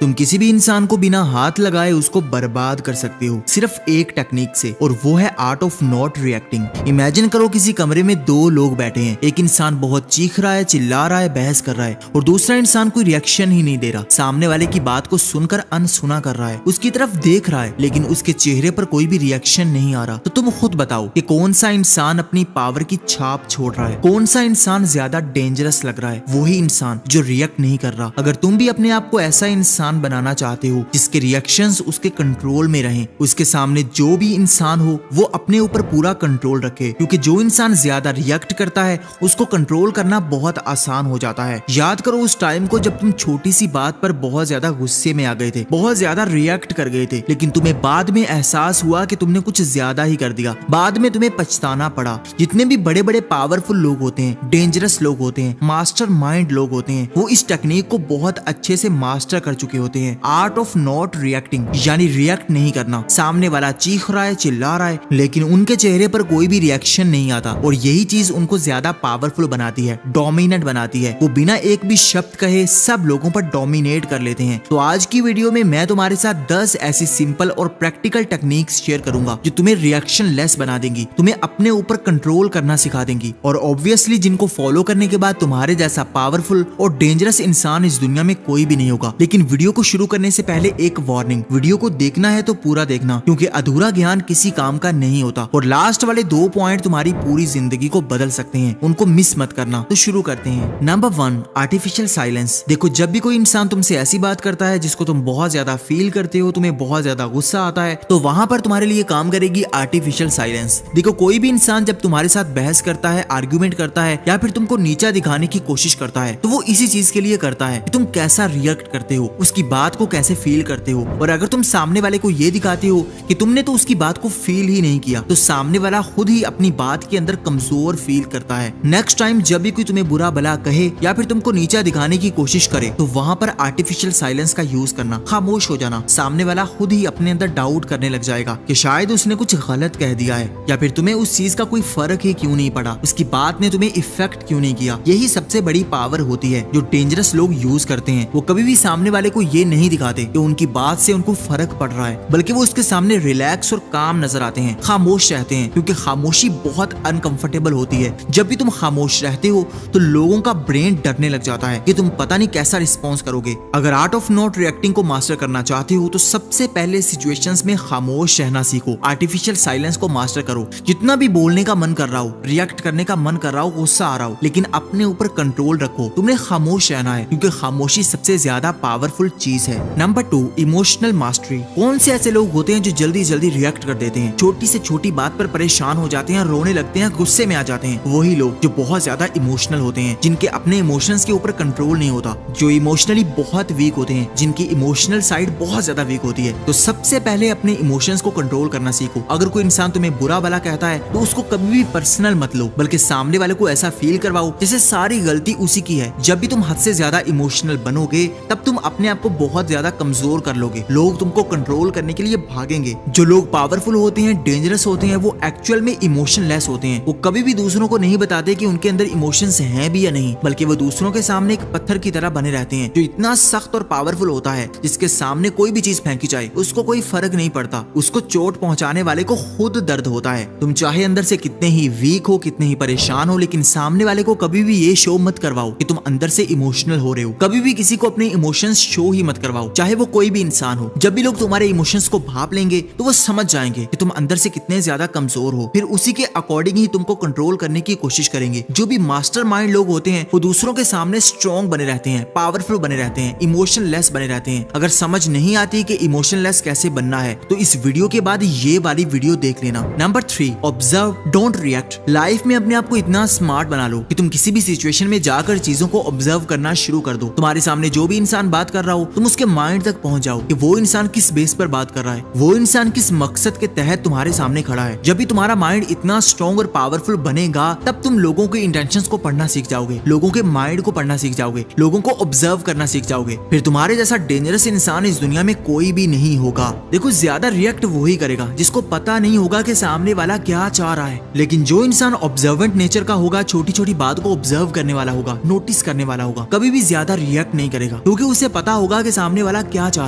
तुम किसी भी इंसान को बिना हाथ लगाए उसको बर्बाद कर सकते हो सिर्फ एक टेक्निक से, और वो है art of not reacting. Imagine करो किसी कमरे में दो लोग बैठे हैं। एक इंसान बहुत चीख रहा है, चिल्ला रहा है, बहस कर रहा है, और दूसरा इंसान कोई रिएक्शन ही नहीं दे रहा। सामने वाले की बात को सुनकर अनसुना कर रहा है, उसकी तरफ देख रहा है, लेकिन उसके चेहरे पर कोई भी रिएक्शन नहीं आ रहा। तो तुम खुद बताओ कि कौन सा इंसान अपनी पावर की छाप छोड़ रहा है, कौन सा इंसान ज्यादा डेंजरस लग रहा है? वही इंसान जो रिएक्ट नहीं कर रहा। अगर तुम भी अपने आप को ऐसा इंसान बनाना चाहते हो जिसके रिएक्शंस उसके कंट्रोल में रहें, उसके सामने जो भी इंसान हो वो अपने ऊपर पूरा कंट्रोल रखे, क्योंकि जो इंसान ज्यादा रिएक्ट करता है उसको कंट्रोल करना बहुत आसान हो जाता है। याद करो उस टाइम को जब तुम छोटी सी बात पर बहुत ज्यादा गुस्से में आ गए थे, बहुत ज्यादा रिएक्ट कर गए थे, लेकिन तुम्हें बाद में एहसास हुआ कि तुमने कुछ ज्यादा ही कर दिया। बाद में तुम्हें पछताना पड़ा। जितने भी बड़े बड़े पावरफुल लोग होते हैं, डेंजरस लोग होते हैं, मास्टर माइंड लोग होते हैं, वो इस टेक्निक को बहुत अच्छे से मास्टर कर चुके होते हैं। आर्ट ऑफ नॉट रिएक्टिंग, यानी रिएक्ट नहीं करना। सामने वाला चीख रहा है, चिल्ला रहा है, लेकिन उनके चेहरे पर कोई भी रिएक्शन नहीं आता, और यही चीज उनको ज्यादा पावरफुल बनाती है, डोमिनेट बनाती है। वो बिना एक भी शब्द कहे सब लोगों पर डोमिनेट कर लेते हैं। तो आज की वीडियो में मैं तुम्हारे साथ 10 ऐसी सिंपल और प्रैक्टिकल टेक्निक्स शेयर करूंगा जो तुम्हें रिएक्शन लेस बना देंगी, तुम्हें अपने ऊपर कंट्रोल करना सिखा देंगी, और ऑब्वियसली जिनको फॉलो करने के बाद तुम्हारे जैसा पावरफुल और डेंजरस इंसान इस दुनिया में कोई भी नहीं होगा। लेकिन वीडियो को शुरू करने से पहले एक वार्निंग, वीडियो को देखना है तो पूरा देखना, क्योंकि अधूरा ज्ञान किसी काम का नहीं होता, और लास्ट वाले 2 पॉइंट तुम्हारी पूरी जिंदगी को बदल सकते हैं, उनको मिस मत करना। तो शुरू करते हैं। Number 1, artificial silence. देखो, जब भी कोई इंसान तुमसे ऐसी बात करता है जिसको तुम बहुत ज्यादा फील करते हो, तुम्हें बहुत ज्यादा गुस्सा आता है, तो वहां पर तुम्हारे लिए काम करेगी आर्टिफिशियल साइलेंस। देखो, कोई भी इंसान जब तुम्हारे साथ बहस करता है, आर्ग्यूमेंट करता है, या फिर तुमको नीचा दिखाने की कोशिश करता है, तो वो इसी चीज के लिए करता है कि तुम कैसा रिएक्ट करते हो, उसकी बात को कैसे फील करते हो। और अगर तुम सामने वाले को ये दिखाते हो कि तुमने तो उसकी बात को फील ही नहीं किया, तो सामने वाला खुद ही अपनी बात के अंदर कमजोर फील करता है। नेक्स्ट टाइम जब भी कोई तुम्हें बुरा भला कहे या फिर तुमको नीचा दिखाने की कोशिश करे, तो वहां पर आर्टिफिशियल साइलेंस का यूज करना, खामोश हो जाना। सामने वाला खुद ही अपने अंदर डाउट करने लग जाएगा कि शायद उसने कुछ गलत कह दिया है, या फिर तुम्हें उस चीज का कोई फर्क ही क्यों नहीं पड़ा, उसकी बात ने तुम्हें इफेक्ट क्यों नहीं किया। यही सबसे बड़ी पावर होती है जो डेंजरस लोग यूज करते हैं। वो कभी भी सामने वाले को ये नहीं दिखाते कि उनकी बात से उनको फर्क पड़ रहा है, बल्कि वो उसके सामने रिलैक्स और काम नजर आते हैं, खामोश रहते हैं, क्योंकि खामोशी बहुत अनकंफर्टेबल होती है। जब भी तुम खामोश रहते हो तो लोगों का ब्रेन डरने लग जाता है कि तुम पता नहीं कैसा रिस्पॉन्स करोगे। अगर आर्ट ऑफ नॉट रिएक्टिंग को मास्टर करना चाहते हो तो सबसे पहले सिचुएशंस में खामोश रहना सीखो, आर्टिफिशियल साइलेंस को मास्टर करो। जितना भी बोलने का मन कर रहा हो, रिएक्ट करने का मन कर रहा हो, गुस्सा आ रहा हो, लेकिन अपने ऊपर कंट्रोल रखो। तुमने खामोश रहना है, क्योंकि खामोशी सबसे ज्यादा पावरफुल चीज है। Number 2, emotional mastery. कौन से ऐसे लोग होते हैं जो जल्दी जल्दी रिएक्ट कर देते हैं, छोटी से छोटी बात पर परेशान हो जाते हैं, रोने लगते हैं, गुस्से में आ जाते हैं? वही लोग जो बहुत ज्यादा इमोशनल होते हैं, जिनके अपने इमोशंस के ऊपर कंट्रोल नहीं होता, जो इमोशनली बहुत वीक होते हैं, जिनकी इमोशनल साइड बहुत ज्यादा वीक होती है। तो सबसे पहले अपने इमोशंस को कंट्रोल करना सीखो। अगर कोई इंसान तुम्हें बुरा भला कहता है तो उसको कभी भी पर्सनल मत लो, बल्कि सामने वाले को ऐसा फील करवाओ जैसे सारी गलती उसी की है। जब भी तुम हद से ज्यादा इमोशनल बनोगे तब तुम अपने आप को बहुत ज्यादा कमजोर कर लोगे, लोग तुमको कंट्रोल करने के लिए भागेंगे। जो लोग पावरफुल होते हैं, डेंजरस होते हैं, वो एक्चुअल में इमोशनलेस होते हैं। वो कभी भी दूसरों को नहीं बताते कि उनके अंदर इमोशंस हैं भी या नहीं, बल्कि वो दूसरों के सामने एक पत्थर की तरह बने रहते हैं, जो इतना सख्त और पावरफुल होता है जिसके सामने कोई भी चीज फेंकी जाए उसको कोई फर्क नहीं पड़ता। उसको चोट पहुंचाने वाले को खुद दर्द होता है। तुम चाहे अंदर से कितने ही वीक हो, कितने ही परेशान हो, लेकिन सामने वाले को कभी भी ये शो मत करवाओ कि तुम अंदर से इमोशनल हो रहे हो। कभी भी किसी को अपने इमोशंस शो ही मत करवाओ, चाहे वो कोई भी इंसान हो। जब भी लोग तुम्हारे इमोशंस को भाप लेंगे तो वो समझ जाएंगे कि तुम अंदर से कितने ज्यादा कमजोर हो, फिर उसी के अकॉर्डिंग ही तुमको कंट्रोल करने की कोशिश करेंगे। जो भी मास्टर माइंड लोग होते हैं वो दूसरों के सामने स्ट्रॉन्ग बने रहते हैं, पावरफुल बने रहते हैं, इमोशनलेस बने रहते हैं। अगर समझ नहीं आती कि इमोशनलेस कैसे बनना है तो इस वीडियो के बाद ये वाली वीडियो देख लेना। Number 3, observe, don't react. Life में अपने आप को इतना स्मार्ट बना लो कि तुम किसी भी सिचुएशन में जाकर चीजों को ऑब्जर्व करना शुरू कर दो। तुम्हारे सामने जो भी इंसान बात कर रहा हो, तुम उसके माइंड तक पहुंच जाओ कि वो इंसान किस बेस पर बात कर रहा है, वो इंसान किस मकसद के तहत तुम्हारे सामने खड़ा है। जब भी तुम्हारा माइंड इतना स्ट्रॉन्ग और पावरफुल बनेगा तब तुम लोगों के इंटेंशंस को पढ़ना सीख जाओगे, लोगों के माइंड को पढ़ना सीख जाओगे, लोगों को ऑब्जर्व करना सीख जाओगे। फिर तुम्हारे जैसा डेंजरस इंसान इस दुनिया में कोई भी नहीं होगा। देखो, ज्यादा रिएक्ट वही करेगा जिसको पता नहीं होगा कि सामने वाला क्या चाह रहा है, लेकिन जो इंसान ऑब्जर्वेंट नेचर का होगा, छोटी छोटी बात को ऑब्जर्व करने वाला होगा, नोटिस करने वाला होगा, कभी भी ज्यादा रिएक्ट नहीं करेगा, क्योंकि उसे पता होगा होगा कि सामने वाला क्या चाह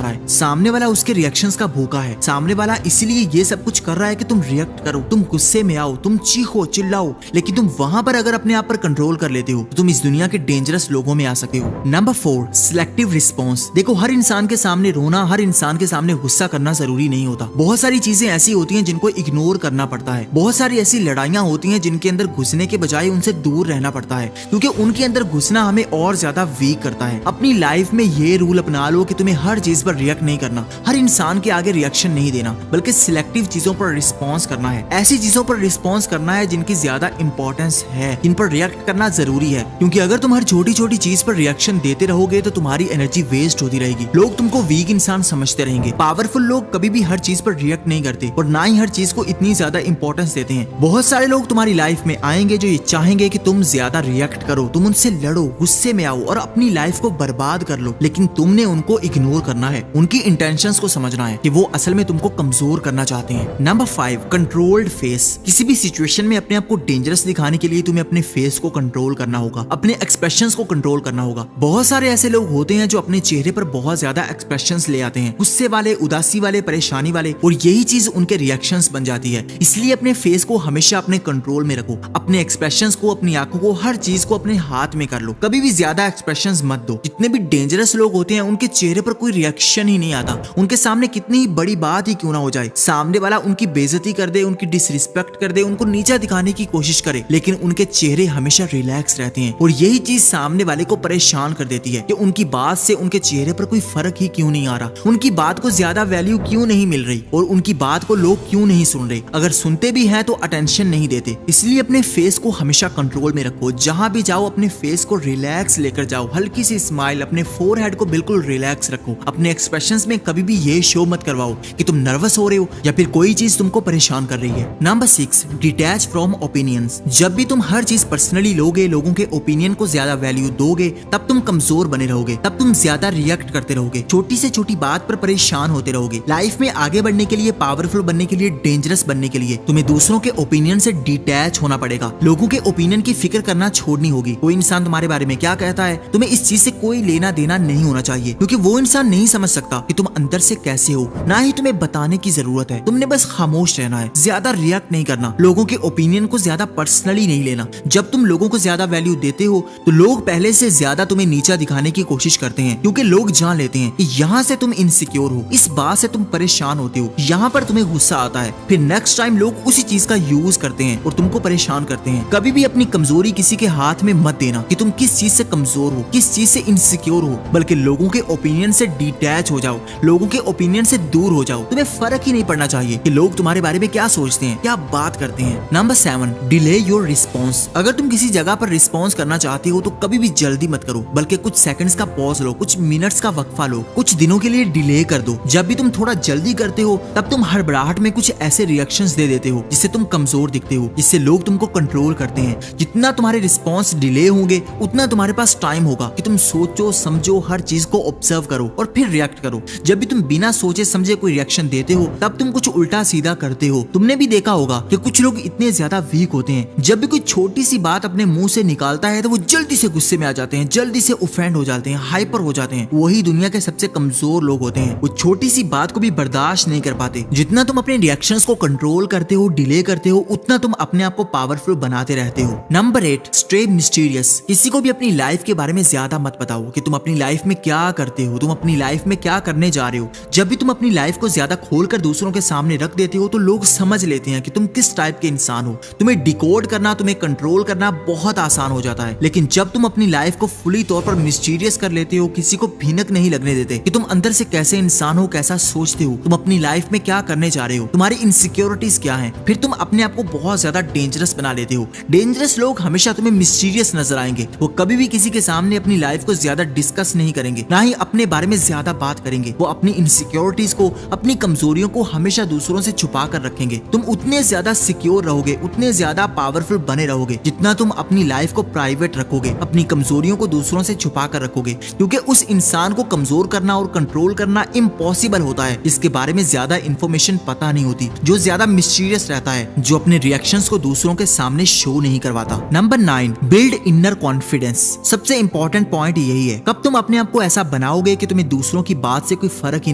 रहा है। सामने वाला उसके रिएक्शंस का भूखा है। सामने वाला इसीलिए ये सब कुछ कर रहा है कि तुम रिएक्ट करो, तुम गुस्से में आओ, तुम चीखो चिल्लाओ। लेकिन तुम वहां पर अगर अपने आप पर कंट्रोल कर लेते हो तो तुम इस दुनिया के डेंजरस लोगों में आ सकते हो। Number 4, selective response. देखो, हर इंसान के सामने रोना, हर इंसान के सामने गुस्सा करना जरूरी नहीं होता। बहुत सारी चीजें ऐसी होती हैं जिनको इग्नोर करना पड़ता है। बहुत सारी ऐसी लड़ाइयां होती हैं जिनके अंदर घुसने के बजाय उनसे दूर रहना पड़ता है, क्योंकि उनके अंदर घुसना हमें और ज्यादा वीक करता है। अपनी लाइफ में ये रूल अपना लो कि तुम्हें हर चीज पर रिएक्ट नहीं करना, हर इंसान के आगे रिएक्शन नहीं देना, बल्कि सिलेक्टिव चीजों पर रिस्पॉन्स करना है। ऐसी चीजों पर रिस्पॉन्स करना है जिनकी ज्यादा इंपॉर्टेंस है, जिन पर रिएक्ट करना जरूरी है। क्योंकि अगर तुम हर छोटी छोटी चीज पर रिएक्शन देते रहोगे तो तुम्हारी एनर्जी वेस्ट होती रहेगी। लोग तुमको वीक इंसान समझते रहेंगे। पावरफुल लोग कभी भी हर चीज पर रिएक्ट नहीं करते और ना ही हर चीज को इतनी ज्यादा इंपॉर्टेंस देते हैं। बहुत सारे लोग तुम्हारी लाइफ में आएंगे जो ये चाहेंगे कि तुम ज्यादा रिएक्ट करो, तुम उनसे लड़ो, गुस्से में आओ और अपनी लाइफ को बर्बाद कर लो। लेकिन तुमने उनको इग्नोर करना है, उनकी इंटेंशंस को समझना है कि वो असल में तुमको कमजोर करना चाहते हैं। Number 5, controlled face. किसी भी सिचुएशन में अपने आप को डेंजरस दिखाने के लिए तुम्हें अपने फेस को कंट्रोल करना होगा, अपने एक्सप्रेशंस को कंट्रोल करना होगा। बहुत सारे ऐसे लोग होते हैं जो अपने चेहरे पर बहुत ज्यादा एक्सप्रेशंस ले आते हैं, गुस्से वाले, उदासी वाले, परेशानी वाले, और यही चीज उनके रिएक्शंस बन जाती है। इसलिए अपने फेस को हमेशा अपने कंट्रोल में रखो, अपने एक्सप्रेशंस को, अपनी आंखों को, हर चीज को अपने हाथ में कर लो। कभी भी ज्यादा एक्सप्रेशंस मत दो। जितने भी डेंजरस लोग होते हैं उनके चेहरे पर कोई रिएक्शन ही नहीं आता। उनके सामने कितनी ही बड़ी बात ही क्यों ना हो जाए, सामने वाला उनकी बेइज्जती कर दे, उनकी डिसरिस्पेक्ट कर दे, उनको नीचा दिखाने की कोशिश करे, लेकिन उनके चेहरे हमेशा रिलैक्स रहते हैं। और यही चीज सामने वाले को परेशान कर देती है कि उनकी बात से उनके चेहरे पर कोई फर्क ही क्यों नहीं आ रहा, उनकी बात को ज्यादा वैल्यू क्यों नहीं मिल रही और उनकी बात को लोग क्यों नहीं सुन रहे। अगर सुनते भी हैं तो अटेंशन नहीं देते। इसलिए अपने फेस को हमेशा कंट्रोल में रखो। जहां भी जाओ अपने फेस को रिलैक्स लेकर जाओ, हल्की सी स्माइल, अपने फोरहेड को बिल्कुल रिलैक्स रखो। अपने एक्सप्रेशंस में कभी भी ये शो मत करवाओ कि तुम नर्वस हो रहे हो या फिर कोई चीज तुमको परेशान कर रही है। Number 6, detach from opinions. जब भी तुम हर चीज पर्सनली लोगे, लोगों के ओपिनियन को ज्यादा वैल्यू दोगे, तब तुम कमजोर बने रहोगे, तब तुम ज्यादा रिएक्ट करते रहोगे, छोटी से छोटी बात पर परेशान होते रहोगे। लाइफ में आगे बढ़ने के लिए, पावरफुल बनने के लिए, डेंजरस बनने के लिए तुम्हें दूसरों के ओपिनियन से डिटैच होना पड़ेगा। लोगों के ओपिनियन की फिक्र करना छोड़नी होगी। कोई इंसान तुम्हारे बारे में क्या कहता है, तुम्हें इस चीज से कोई लेना देना नहीं होना चाहिए, क्योंकि वो इंसान नहीं समझ सकता कि तुम अंदर से कैसे हो, ना ही तुम्हें बताने की जरूरत है। तुमने बस खामोश रहना है, ज्यादा रिएक्ट नहीं करना, लोगों के ओपिनियन को ज्यादा पर्सनली नहीं लेना। जब तुम लोगों को ज्यादा वैल्यू देते हो तो लोग पहले से ज्यादा तुम्हें नीचा दिखाने की कोशिश करते हैं, क्योंकि लोग जान लेते हैं कि यहाँ से तुम इनसिक्योर हो, इस बात से तुम परेशान होते हो, यहाँ पर तुम्हें गुस्सा आता है। फिर नेक्स्ट टाइम लोग उसी चीज का यूज करते हैं और तुमको परेशान करते हैं। कभी भी अपनी कमजोरी किसी के हाथ में मत देना कि तुम किस चीज से कमजोर हो, किस चीज से इनसिक्योर हो, बल्कि लोगों के ओपिनियन से डिटैच हो जाओ, लोगों के ओपिनियन से दूर हो जाओ। तुम्हें फर्क ही नहीं पड़ना चाहिए कि लोग तुम्हारे बारे में क्या सोचते हैं, क्या बात करते हैं। Number 7, delay your response. अगर तुम किसी जगह पर रिस्पॉन्स करना चाहते हो तो कभी भी जल्दी मत करो, बल्कि कुछ सेकंड्स का पॉज लो, कुछ मिनट्स का वक्फा लो, कुछ दिनों के लिए डिले कर दो। जब भी तुम थोड़ा जल्दी करते हो तब तुम हड़बड़ाहट में कुछ ऐसे रिएक्शंस दे देते हो जिससे तुम कमजोर दिखते हो, जिससे लोग तुमको कंट्रोल करते हैं। जितना तुम्हारे रिस्पॉन्स डिले होंगे उतना तुम्हारे पास टाइम होगा कि तुम सोचो, समझो, हर चीज को ऑब्जर्व करो और फिर रिएक्ट करो। जब भी तुम बिना सोचे समझे कोई रिएक्शन देते हो तब तुम कुछ उल्टा सीधा करते हो। तुमने भी देखा होगा कि कुछ लोग इतने ज्यादा वीक होते हैं, जब भी कोई छोटी सी बात अपने मुंह से निकालता है तो वो जल्दी से गुस्से में आ जाते हैं, जल्दी से ऑफेंड हो जाते हैं, हाइपर हो जाते हैं। वही दुनिया के सबसे कमजोर लोग होते हैं, वो छोटी सी बात को भी बर्दाश्त नहीं कर पाते। जितना तुम अपने रिएक्शंस को कंट्रोल करते हो, डिले करते हो, उतना तुम अपने आप को पावरफुल बनाते रहते हो। Number 8, stay mysterious. किसी को भी अपनी लाइफ के बारे में ज्यादा मत बताओ कि तुम अपनी लाइफ में क्या करते हो, तुम अपनी लाइफ में क्या करने जा रहे हो। जब भी तुम अपनी लाइफ को ज्यादा खोलकर दूसरों के सामने रख देते हो तो लोग समझ लेते हैं कि तुम किस टाइप के इंसान हो। तुम्हें डिकोड करना, तुम्हें कंट्रोल करना बहुत आसान हो जाता है। लेकिन जब तुम अपनी लाइफ को फुली तौर पर मिस्टीरियस कर लेते हो, किसी को भीनक नहीं लगने देते कि तुम अंदर से कैसे इंसान हो, कैसा सोचते हो, तुम अपनी लाइफ में क्या करने जा रहे हो, तुम्हारी इनसिक्योरिटीज क्या हैं, फिर तुम अपने आप को बहुत ज्यादा डेंजरस बना लेते हो। डेंजरस लोग हमेशा तुम्हें मिस्टीरियस नजर आएंगे। वो कभी भी किसी के सामने अपनी लाइफ को ज्यादा डिस्कस नहीं करेंगे, ना ही अपने बारे में ज्यादा बात करेंगे। वो अपनी इनसिक्योरिटीज को, अपनी कमजोरियों को हमेशा दूसरों से छुपा कर रखेंगे। तुम उतने ज्यादा सिक्योर रहोगे, उतने ज्यादा पावरफुल बने रहोगे जितना तुम अपनी लाइफ को प्राइवेट रखोगे, अपनी कमजोरियों को दूसरों से छुपा कर रखोगे। क्योंकि उस इंसान को कमजोर करना और कंट्रोल करना इम्पॉसिबल होता है जिसके बारे में ज्यादा इंफॉर्मेशन पता नहीं होती, जो ज्यादा मिस्टीरियस रहता है, जो अपने रिएक्शंस को दूसरों के सामने शो नहीं करवाता। Number 9, build inner confidence. सबसे इंपॉर्टेंट पॉइंट यही है, कब तुम अपने आप को ऐसा बनाओगे कि तुम्हें दूसरों की बात से कोई फर्क ही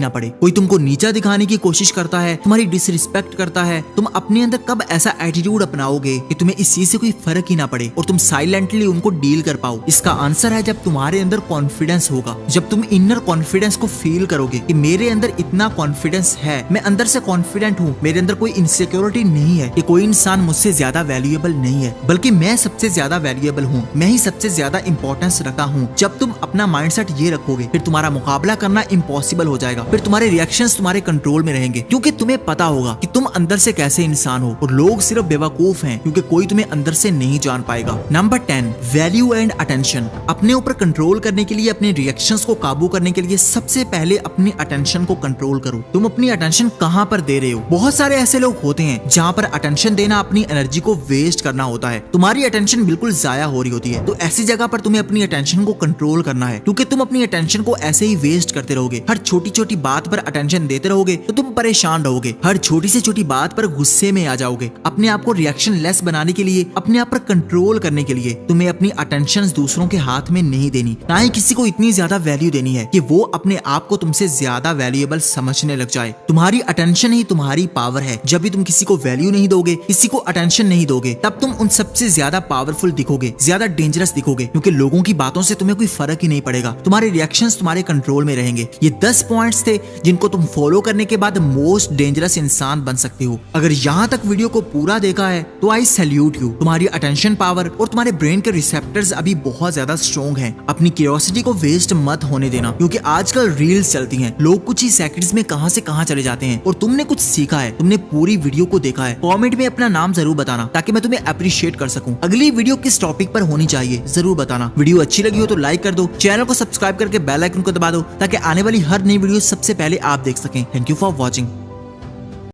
ना पड़े। कोई तुमको नीचा दिखाने की कोशिश करता है, तुम्हारी डिसरिस्पेक्ट करता है, तुम अपने अंदर कब ऐसा एटीट्यूड अपनाओगे कि तुम्हें इस चीज से कोई फर्क ही ना पड़े और तुम साइलेंटली उनको डील कर पाओ? इसका आंसर है जब तुम्हारे अंदर कॉन्फिडेंस होगा, जब तुम इनर कॉन्फिडेंस को फील करोगे कि मेरे अंदर इतना कॉन्फिडेंस है, मैं अंदर से कॉन्फिडेंट हूँ, मेरे अंदर कोई इनसिक्योरिटी नहीं है कि कोई इंसान मुझसे ज्यादा वैल्यूएबल नहीं है, बल्कि मैं सबसे ज्यादा वैल्यूएबल हूँ, मैं ही सबसे ज्यादा इंपॉर्टेंस रखता हूँ। जब तुम अपना माइंडसेट ये रखोगे, फिर तुम्हारा मुकाबला करना इम्पॉसिबल हो जाएगा, फिर तुम्हारे रिएक्शंस तुम्हारे कंट्रोल में रहेंगे, क्योंकि तुम्हें पता होगा कि तुम अंदर से कैसे इंसान हो और लोग सिर्फ बेवकूफ हैं क्योंकि कोई तुम्हें अंदर से नहीं जान पाएगा। Number 10, value and attention. अपने ऊपर कंट्रोल करने के लिए, अपने रिएक्शंस को काबू करने के लिए सबसे पहले अपनी अटेंशन को कंट्रोल करो। तुम अपनी अटेंशन कहां पर दे रहे हो? बहुत सारे ऐसे लोग होते हैं जहां पर अटेंशन देना अपनी एनर्जी को वेस्ट करना होता है, तुम्हारी अटेंशन बिल्कुल जाया हो रही होती है। तो ऐसी जगह पर तुम्हें अपनी अटेंशन को कंट्रोल करना है, क्योंकि तुम अपनी अटेंशन को ऐसे ही वेस्ट करते रहोगे, हर छोटी छोटी बात पर अटेंशन देते रहोगे तो तुम परेशान रहोगे, हर छोटी से छोटी बात पर गुस्से में आ जाओगे। अपने आप को रिएक्शन लेस बनाने के लिए, अपने आप पर कंट्रोल करने के लिए तुम्हें अपनी अटेंशन दूसरों के हाथ में नहीं देनी, ना ही किसी को इतनी ज्यादा वैल्यू देनी है कि वो अपने आप को तुमसे ज्यादा वैल्यूएबल समझने लग जाए। तुम्हारी अटेंशन ही तुम्हारी पावर है। जब भी तुम किसी को वैल्यू नहीं दोगे, किसी को अटेंशन नहीं दोगे, तब तुम उन सबसे ज्यादा पावरफुल दिखोगे, ज्यादा डेंजरस दिखोगे, क्योंकि लोगों की बातों से तुम्हें कोई फर्क ही नहीं पड़ेगा, तुम्हारे रिएक्शंस तुम्हारे कंट्रोल में रहेंगे। ये 10 पॉइंट्स थे जिनको तुम फॉलो करने के बाद मोस्ट डेंजरस इंसान बन सकते हो। अगर यहाँ तक वीडियो को पूरा देखा है तो आई सैल्यूट यू। तुम्हारी अटेंशन पावर और तुम्हारे ब्रेन के रिसेप्टर्स अभी बहुत ज्यादा स्ट्रॉन्ग हैं। अपनी क्यूरियोसिटी को वेस्ट मत होने देना, क्योंकि आजकल रील्स चलती हैं, लोग कुछ ही सेकंड्स में कहां से कहां चले जाते हैं, और तुमने कुछ सीखा है, तुमने पूरी वीडियो को देखा है। कमेंट में अपना नाम जरूर बताना ताकि मैं तुम्हें अप्रिशिएट कर सकूं। अगली वीडियो किस टॉपिक पर होनी चाहिए जरूर बताना। वीडियो अच्छी लगी हो तो लाइक कर दो, चैनल को सब्सक्राइब करके बेल आइकन को दबा दो ताकि आने वाली हर नई वीडियो सबसे पहले आप देख सकें। Thank you for watching.